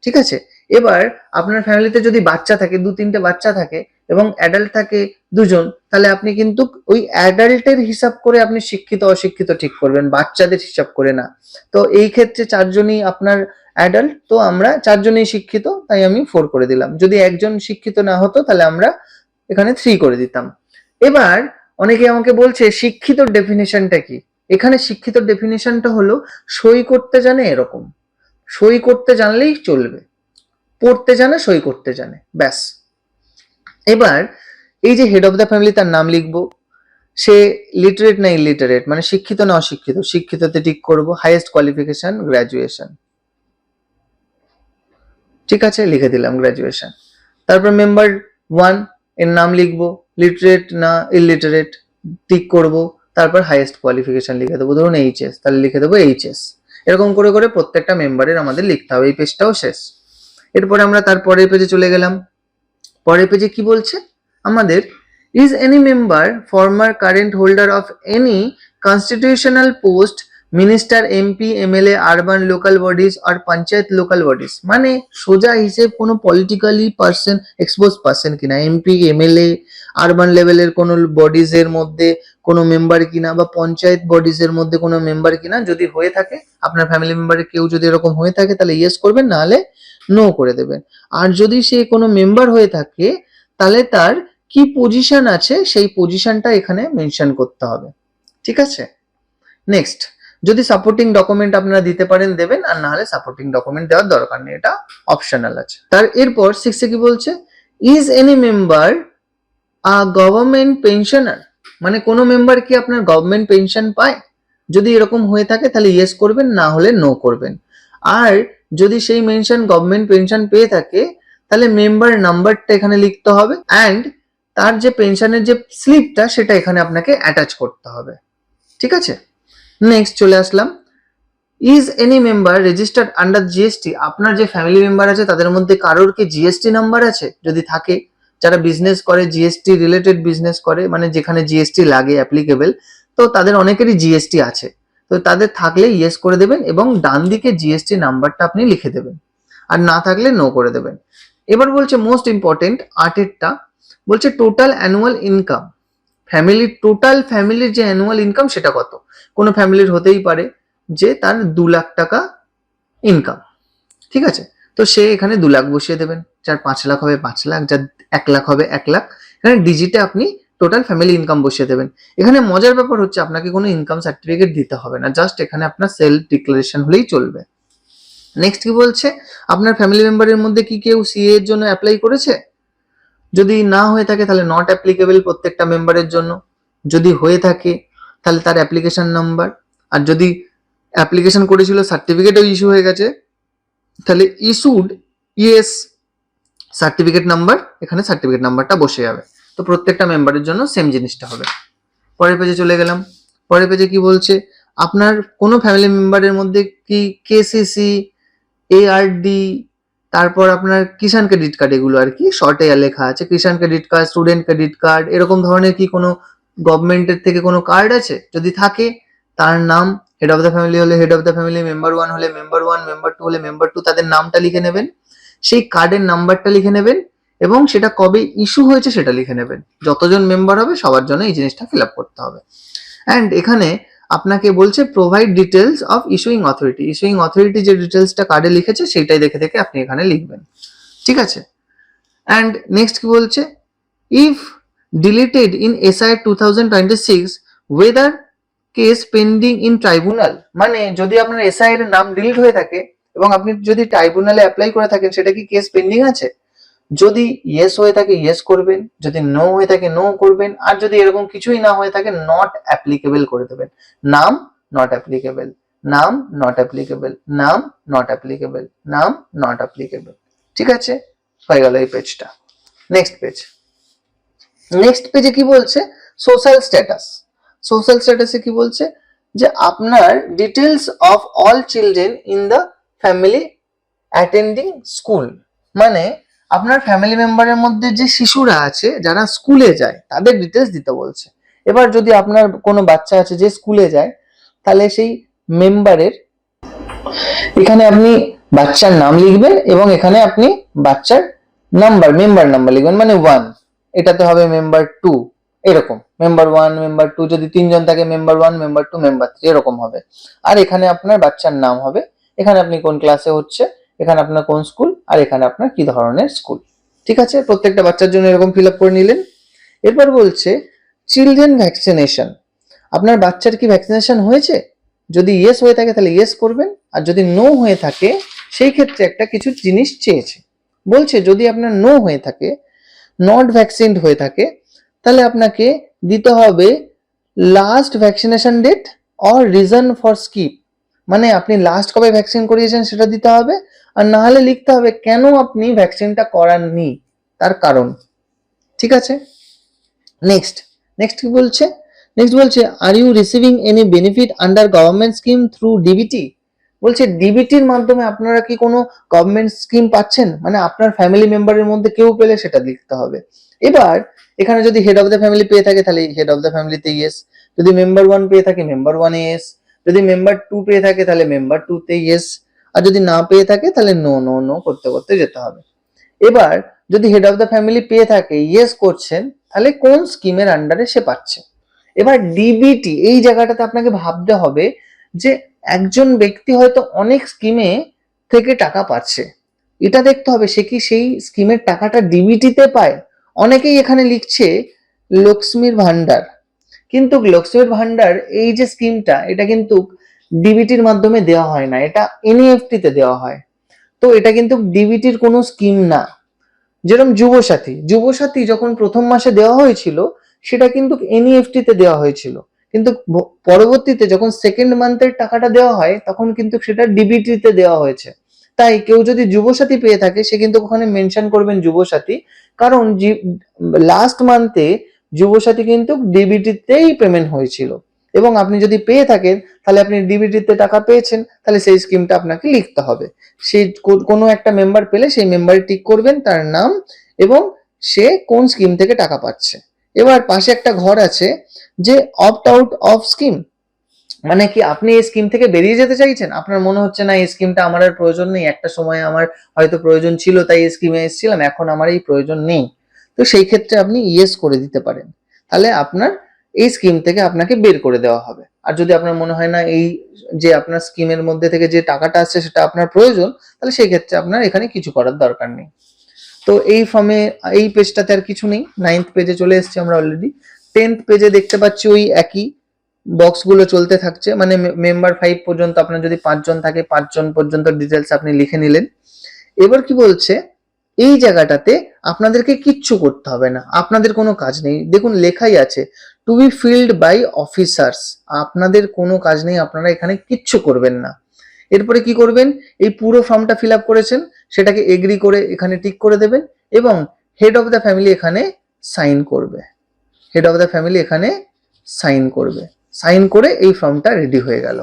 Speaker 1: ঠিক আছে? এবার আপনার ফ্যামিলিতে যদি বাচ্চা থাকে, 2-3টে বাচ্চা থাকে এবং অ্যাডাল্ট থাকে 2জন, তাহলে আপনি কিন্তু ওই অ্যাডাল্টের হিসাব করে আপনি শিক্ষিত অশিক্ষিত ঠিক করবেন, বাচ্চাদের হিসাব করে না। তো এই ক্ষেত্রে 4জনই আপনার অ্যাডাল্ট, তো আমরা 4জনই শিক্ষিত, তাই আমি 4 করে দিলাম। যদি একজন শিক্ষিত না হতো তাহলে আমরা এখানে 3 করে দিতাম। এবার অনেকে আমাকে বলছে শিক্ষিত ডেফিনেশনটা কি। এখানে শিক্ষিত ডেফিনেশনটা হলো সই করতে জানে এরকম, সই করতে জানলেই চলবে, পড়তে জানে, সই করতে জানে, ব্যাস। এবার এই যে হেড অফ দ্য ফ্যামিলি, তার নাম লিখবো। সে লিটারেট না ইলিটারেট, মানে শিক্ষিত না অশিক্ষিত, শিক্ষিততে টিক করব। হাইয়েস্ট কোয়ালিফিকেশন গ্রাজুয়েশন, ঠিক আছে, লিখে দিলাম গ্রাজুয়েশন। তারপর মেম্বার 1 এর নাম লিখবো, লিটারেট না ইলিটারেট, টিক করব। তারপর হাইয়েস্ট কোয়ালিফিকেশন লিখে দেবো, ধরুন এইচএস, তাহলে লিখে দেবো এইচএস। এরকম করে করে প্রত্যেকটা মেম্বারের আমাদের লিখতে হবে। এই পেজটাও শেষ। এরপরে আমরা তার পরের পেজে চলে গেলাম। পরের পেজে কি বলছে আমাদের, is any member former current holder of any constitutional post, minister, MP, MLA, urban local bodies are panchayat local bodies, মানে সোজা হিসেব কোনো পলিটিক্যালি পার্সন, এক্সপোজ পার্সন কিনা, এমপি, এমএলএ, আরবান লেভেলের কোনো বডিজ এর মধ্যে কোনো মেম্বার কিনা, বা পঞ্চায়েত বডিজ এর মধ্যে কোনো মেম্বার কিনা। যদি হয়ে থাকে, আপনার ফ্যামিলি মেম্বারের কেউ যদি এরকম হয়ে থাকে, তাহলে ইয়েস করবেন, নাহলে নো করে দেবেন। আর যদি সে কোনো মেম্বার হয়ে থাকে, তাহলে তার কি পজিশন আছে সেই পজিশনটা এখানে মেনশন করতে হবে, ঠিক আছে। নেক্সট, যদি সাপোর্টিং ডকুমেন্ট আপনারা দিতে পারেন দেবেন, আর না হলে সাপোর্টিং ডকুমেন্ট দেওয়ার দরকার নেই, এটা অপশনাল আছে। তার এরপর 6 কি বলছে, is any member a government pensioner, মানে কোনো মেম্বার কি আপনার গভর্নমেন্ট পেনশন পায়? যদি এরকম হয়ে থাকে তাহলে ইয়েস করবেন, না হলে নো করবেন। আর যদি সেই মেনশন গভর্নমেন্ট পেনশন পেয়ে থাকে, তাহলে মেম্বার নাম্বারটা এখানে লিখতে হবে, অ্যান্ড তার যে পেনশনের যে স্লিপটা সেটা এখানে আপনাকে অ্যাটাচ করতে হবে, ঠিক আছে। নেক্সট চলে আসলাম, is any member registered under GST, আপনার যে ফ্যামিলি মেম্বার আছে তাদের মধ্যে কারোর কি জিএসটি নাম্বার আছে? যদি থাকে, যারা বিজনেস করে, জিএসটি রিলেটেড বিজনেস করে, মানে যেখানে জিএসটি লাগে অ্যাপ্লিকেবল, তো তাদের অনেকেরই জিএসটি আছে, তো তাদের থাকলে ইয়েস করে দেবেন এবং ডান দিকে জিএসটি নাম্বারটা আপনি লিখে দেবেন, আর না থাকলে নো করে দেবেন। এবার বলছে মোস্ট ইম্পর্টেন্ট 8 বলছে টোটাল অ্যানুয়াল ইনকাম, টোটাল ফ্যামিলির যে অ্যানুয়াল ইনকাম সেটা কত। কোনো ফ্যামিলির হতেই পারে যে তার 2 লাখ টাকা ইনকাম, ঠিক আছে, তো সে এখানে 2 লাখ বসিয়ে দেবেন। যার 5 লাখ হবে 5 লাখ, যার 1 লাখ হবে 1 লাখ, এখানে ডিজিটে আপনি টোটাল ফ্যামিলি ইনকাম বসিয়ে দেবেন। এখানে মজার ব্যাপার হচ্ছে আপনাকে কোনো ইনকাম সার্টিফিকেট দিতে হবে না, জাস্ট এখানে আপনার সেলফ ডিক্লারেশন হলেই চলবে। নেক্সট কি বলছে, আপনার ফ্যামিলি মেম্বারের মধ্যে কি কেউ সিএ এর জন্য অ্যাপ্লাই করেছে? যদি না হয়ে থাকে তাহলে নট অ্যাপ্লিকেবল প্রত্যেকটা মেম্বারের জন্য। যদি হয়ে থাকে তাহলে তার অ্যাপ্লিকেশন নাম্বার, আর যদি অ্যাপ্লিকেশন করেছিল সার্টিফিকেটও ইস্যু হয়ে গেছে, তাহলে ইস্যুড ইএস সার্টিফিকেট নাম্বার, এখানে সার্টিফিকেট নাম্বারটা বসে যাবে। তো প্রত্যেকটা মেম্বারের জন্য সেম জিনিসটা হবে। পরের পেজে চলে গেলাম। পরের পেজে কি বলছে, আপনার কোনো ফ্যামিলি মেম্বারের মধ্যে কি কেসিসি, এআরডি, তারপর আপনার কিষাণ ক্রেডিট কার্ড, এগুলো আর কি শর্টে লেখা আছে, Kisan credit card, student credit card, এরকম ধরনের কি কোনো গভর্নমেন্টের থেকে কোনো কার্ড আছে? যদি থাকে তার নাম, হেড অফ দ্য ফ্যামিলি হলে head of the family, member 1 হলে মেম্বার 1, মেম্বার 2 হলে মেম্বার 2, তাদের নামটা লিখে নেবেন, সেই কার্ডের নাম্বারটা লিখে নেবেন, এবং সেটা কবে ইস্যু হয়েছে সেটা লিখে নেবেন। যতজন মেম্বার হবে সবার জন্য এই জিনিসটা ফিল আপ করতে হবে। অ্যান্ড এখানে আপনাকে বলছে provide details of issuing authority, issuing authority যে ডিটেলসটা কার্ডে লিখেছে সেইটাই দেখে দেখে আপনি এখানে লিখবেন, ঠিক আছে। অ্যান্ড নেক্সট কি বলছে, if deleted in SI 2026 weather case pending in tribunal, মানে যদি আপনার এসআই এর নাম ডিলিট হয়ে থাকে এবং আপনি যদি ট্রাইব্যুনালে অ্যাপ্লাই করে থাকেন, সেটা কি কেস পেন্ডিং আছে? যদি ইয়েস হয়ে থাকে ইয়েস করবেন, যদি নো হয়ে থাকে নো করবেন, আর যদি এরকম কিছুই না হয়ে থাকে নট অ্যাপ্লিকেবল করে দেবেন। নাম নট অ্যাপ্লিকেবল, নাম নট অ্যাপ্লিকেবল, নাম নট অ্যাপ্লিকেবল, নাম নট অ্যাপ্লিকেবল, ঠিক আছে, হয়ে গেল এই পেজটা। নেক্সট পেজ, নেক্সট পেজে কি বলছে, সোশ্যাল স্ট্যাটাস। সোশ্যাল স্ট্যাটাসে কি বলছে, যে আপনার details of all children in the family attending school, মানে আপনার ফ্যামিলি মেম্বারের মধ্যে যে শিশুরা আছে যারা স্কুলে যায় তাদের ডিটেলস দিতে বলছে। এবার যদি আপনার কোনো বাচ্চা আছে যে স্কুলে যায়, তাহলে সেই মেম্বারের এখানে আপনি বাচ্চার নাম লিখবেন এবং এখানে আপনি বাচ্চার নাম্বার, মেম্বার নাম্বার লিখবেন, মানে 1, এটাতে হবে মেম্বার 2, এরকম মেম্বার 1, মেম্বার 2, যদি 3 জন থাকে মেম্বার 1, মেম্বার 2, মেম্বার 3, এরকম হবে। আর এখানে আপনার বাচ্চার নাম হবে, এখানে আপনি কোন ক্লাসে হচ্ছে, এখানে আপনার কোন স্কুল, আর এখানে আপনার কি ধরনের স্কুল, ঠিক আছে। প্রত্যেকটা বাচ্চার জন্য এরকম ফিল আপ করে নিলেন। এরপর বলছে চিলড্রেন ভ্যাকসিনেশন। আপনার বাচ্চার কি ভ্যাকসিনেশন হয়েছে? যদি ইয়েস হয়ে থাকে তাহলে ইয়েস করবেন, আর যদি নো হয়ে থাকে সেই ক্ষেত্রে একটা কিছু জিনিস চেয়েছে। বলছে যদি আপনার নো হয়ে থাকে, নট ভ্যাকসিনড হয়ে থাকে, তাহলে আপনাকে দিতে হবে last vaccination date or reason for skip. মানে আপনি লাস্ট কবে ভ্যাকসিন করিয়েছেন সেটা দিতে হবে, আর না হলে লিখতে হবে কেন আপনি ভ্যাকসিনটা করাননি, তার কারণ। ঠিক আছে, নেক্সট নেক্সট কি বলছে? নেক্সট বলছে are you receiving any benefit under government scheme through DBT. বলছে ডিবিটির মাধ্যমে আপনারা কি কোনো গভর্নমেন্ট স্কিম পাচ্ছেন, মানে আপনার ফ্যামিলি মেম্বারের মধ্যে কেউ পেলে সেটা লিখতে হবে। এবার এখানে যদি হেড অফ দ্য ফ্যামিলি পেয়ে থাকে তাহলে হেড অফ দ্য ফ্যামিলিতে ইয়েস, যদি মেম্বার 1 পেয়ে থাকে মেম্বার 1 এ ইয়েস, যদি মেম্বার 2 পেয়ে থাকে তাহলে মেম্বার 2 তে ইয়েস, আর যদি না পেয়ে থাকে তাহলে নো নো নো করতে করতে যেতে হবে। এবার যদি হেড অফ দ্য ফ্যামিলি পেয়ে থাকে ইয়েস করছেন, তাহলে কোন স্কিমের আন্ডারে সে পাচ্ছে। এবার ডিবিটি, এই জায়গাটাতে আপনাকে ভাবতে হবে যে একজন ব্যক্তি হয়তো অনেক স্কিমে থেকে টাকা পাচ্ছে, এটা দেখতে হবে সে কি সেই স্কিমের টাকাটা ডিবিটিতে পায়। অনেকেই এখানে লিখছে লক্ষ্মীর ভান্ডার, কিন্তু লক্ষ্মীর ভান্ডার এই যে স্কিমটা এটা কিন্তু ডিবিটির মাধ্যমে দেওয়া হয় না, এটা এনইএফটি তে দেওয়া হয়। তো এটা কিন্তু ডিবিটির কোনো স্কিম না। যেরকম যুবসাথী, যুবসাথী যখন প্রথম মাসে দেওয়া হয়েছিল সেটা কিন্তু এনইএফটি তে দেওয়া হয়েছিল, কিন্তু পরবর্তীতে যখন সেকেন্ড মান্থের টাকাটা দেওয়া হয় তখন কিন্তু সেটা ডিবিটি তে দেওয়া হয়েছে। তাই কেউ যদি যুবসাথী পেয়ে থাকে সে কিন্তু ওখানে মেনশন করবেন যুবসাথী, কারণ লাস্ট মান্থে যুবসাথী কিন্তু ডিবিটি তেই পেমেন্ট হয়েছিল, এবং আপনি যদি পেয়ে থাকেন তাহলে আপনি ডিবিটি তে টাকা পেয়েছেন, তাহলে সেই স্কিমটা আপনাকে লিখতে হবে। সেই কোনো একটা মেম্বার পেলে সেই মেম্বারে টিক করবেন তার নাম এবং সে কোন স্কিম থেকে টাকা পাচ্ছে। এবার পাশে একটা ঘর আছে যে অপ্ট আউট অফ স্কিম, মানে কি আপনি এই স্কিম থেকে বেরিয়ে যেতে চাইছেন, আপনার মনে হচ্ছে না এই স্কিমটা আমার আর প্রয়োজন নেই, একটা সময় আমার হয়তো প্রয়োজন ছিল তাই এই স্কিমে এসেছিলাম, এখন আমার এই প্রয়োজন নেই। তো সেই ক্ষেত্রে আপনি ইয়েস করে দিতে পারেন, তাহলে আপনার এই স্কিম থেকে আপনাকে বের করে দেওয়া হবে। আর যদি আপনার মনে হয় না এই যে আপনার স্কিমের মধ্যে থেকে যে টাকাটা আসছে সেটা আপনার প্রয়োজন, তাহলে সেই ক্ষেত্রে আপনার এখানে কিছু করার দরকার নেই। তো এই ফর্মে এই পেজটাতে আর কিছু নেই, 9th পেজে চলে এসেছি আমরা অলরেডি। 10th পেজে দেখতে পাচ্ছি ওই একই বক্সগুলো চলতে থাকছে, মানে মেম্বার 5 পর্যন্ত আপনার যদি 5 জন থাকে 5 জন পর্যন্ত ডিটেলস আপনি লিখে নিলেন। এবার কি বলছে এই জায়গাটাতে আপনাদেরকে কিচ্ছু করতে হবে না, আপনাদের কোনো কাজ নেই। দেখুন লেখাই আছে to be filled by officers, আপনাদের কোনো কাজ নেই, আপনারা এখানে কিচ্ছু করবেন না। এরপরে কি করবেন, এই পুরো ফর্মটা ফিল আপ করেছেন সেটাকে এগ্রি করে এখানে টিক করে দেবেন, এবং হেড অফ দ্য ফ্যামিলি এখানে সাইন করবে, হেড অফ দ্য ফ্যামিলি এখানে সাইন করবে, সাইন করে এই ফর্মটা রেডি হয়ে গেল।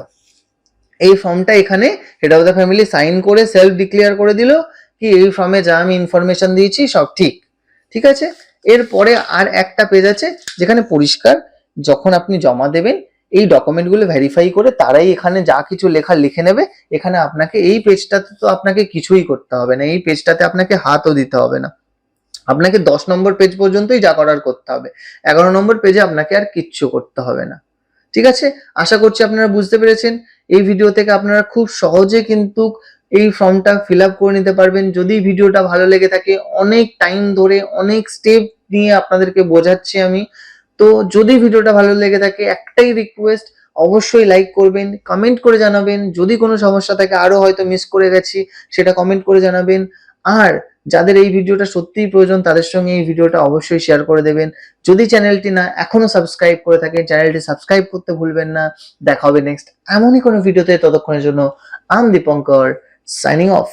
Speaker 1: এই ফর্মটা এখানে head of the family sign করে সেলফ ডিক্লেয়ার করে দিল কি এই ফর্মে যা আমি ইনফরমেশন দিয়েছি সব ঠিক। ঠিক আছে, এরপরে আর একটা পেজ আছে যেখানে পরিষ্কার যখন আপনি জমা দেবেন এই ডকুমেন্টগুলো ভেরিফাই করে তারাই এখানে যা কিছু লেখা লিখে নেবে। এখানে আপনাকে এই পেজটাতে তো আপনাকে কিছুই করতে হবে না, এই পেজটাতে আপনাকে হাতও দিতে হবে না, আপনাকে 10 নম্বর পেজ পর্যন্তই যা করার করতে হবে, 11 নম্বর পেজে আপনাকে আর কিচ্ছু করতে হবে না। ঠিক আছে, আশা করছি আপনারা বুঝতে পেরেছেন। এই ভিডিও থেকে আপনারা খুব সহজে কিন্তু এই ফর্মটা ফিল আপ করে নিতে পারবেন। যদি ভিডিওটা ভালো লেগে থাকে, অনেক টাইম ধরে অনেক স্টেপ নিয়ে আপনাদেরকে বোঝাচ্ছি আমি, তো যদি ভিডিওটা ভালো লেগে থাকে একটাই রিকোয়েস্ট, অবশ্যই লাইক করবেন, কমেন্ট করে জানাবেন যদি কোনো সমস্যা থাকে, আরো হয়তো মিস করে গেছি সেটা কমেন্ট করে জানাবেন। আর যাদের এই ভিডিওটা সত্যিই প্রয়োজন তাদের সঙ্গে এই ভিডিওটা অবশ্যই শেয়ার করে দেবেন। যদি চ্যানেলটি না এখনো সাবস্ক্রাইব করে থাকেন চ্যানেলটি সাবস্ক্রাইব করতে ভুলবেন না। দেখা হবে নেক্সট এমনই কোনো ভিডিওতে, ততক্ষণের জন্য আম দীপঙ্কর সাইনিং অফ।